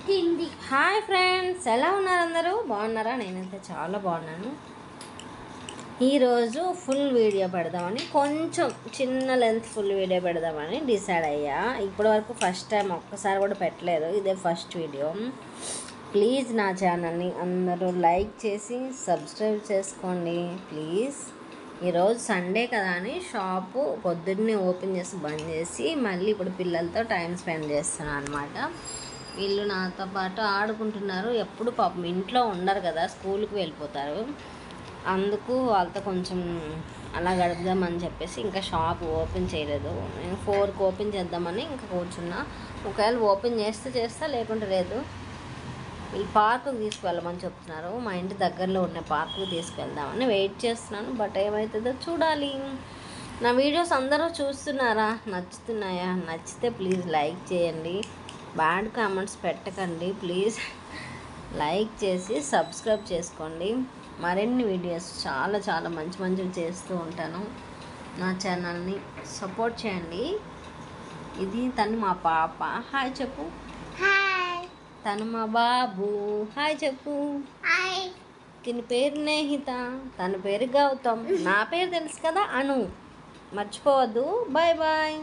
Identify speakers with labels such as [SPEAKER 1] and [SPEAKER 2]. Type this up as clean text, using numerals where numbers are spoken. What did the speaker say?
[SPEAKER 1] Hi friends, ఎలా ఉన్నారు? అందరూ బాగున్నారా? నేనైతే చాలా బాగున్నాను. ఈరోజు ఫుల్ వీడియో పెడదామని, కొంచెం చిన్న లెంత్ ఫుల్ వీడియో పెడదామని డిసైడ్ అయ్యా. ఇప్పటి వరకు ఫస్ట్ టైం ఒక్కసారి కూడా పెట్టలేదు, ఇదే ఫస్ట్ వీడియో. ప్లీజ్ నా ఛానల్ని అందరూ లైక్ చేసి సబ్స్క్రైబ్ చేసుకోండి ప్లీజ్. ఈరోజు సండే కదా అని షాపు పొద్దున్నే ఓపెన్ చేసి బంద్ చేసి మళ్ళీ ఇప్పుడు పిల్లలతో టైం స్పెండ్ చేస్తున్నాను అనమాట. వీళ్ళు నాతో పాటు ఆడుకుంటున్నారు. ఎప్పుడు పాపం ఇంట్లో ఉండరు కదా, స్కూల్కి వెళ్ళిపోతారు. అందుకు వాళ్ళతో కొంచెం అలా గడుపుదామని చెప్పేసి ఇంకా షాప్ ఓపెన్ చేయలేదు. నేను 4కి ఓపెన్ చేద్దామని ఇంకా కూర్చున్నా. ఒకవేళ ఓపెన్ చేస్తా లేకుంటే లేదు. ఈ పార్కుకి తీసుకువెళ్ళమని చెప్తున్నారు. మా ఇంటి దగ్గరలో ఉన్న పార్కుకి తీసుకెళ్దామని వెయిట్ చేస్తున్నాను. బట్ ఏమవుతుందో చూడాలి. నా వీడియోస్ అందరూ చూస్తున్నారా? నచ్చుతున్నాయా? నచ్చితే ప్లీజ్ లైక్ చేయండి. బ్యాడ్ కామెంట్స్ పెట్టకండి ప్లీజ్. లైక్ చేసి సబ్స్క్రైబ్ చేసుకోండి. మరిన్ని వీడియోస్ చాలా మంచివి చేస్తూ ఉంటాను. నా ఛానల్ని సపోర్ట్ చేయండి. ఇది తను మా పాప. హాయ్ చెప్పు.
[SPEAKER 2] హాయ్.
[SPEAKER 1] తను మా బాబు. హాయ్ చెప్పు.
[SPEAKER 2] హాయ్.
[SPEAKER 1] దీని పేరు నేహిత, తన పేరు గౌతమ్. నా పేరు తెలుసు కదా, అను. మర్చిపోవద్దు. Bye bye.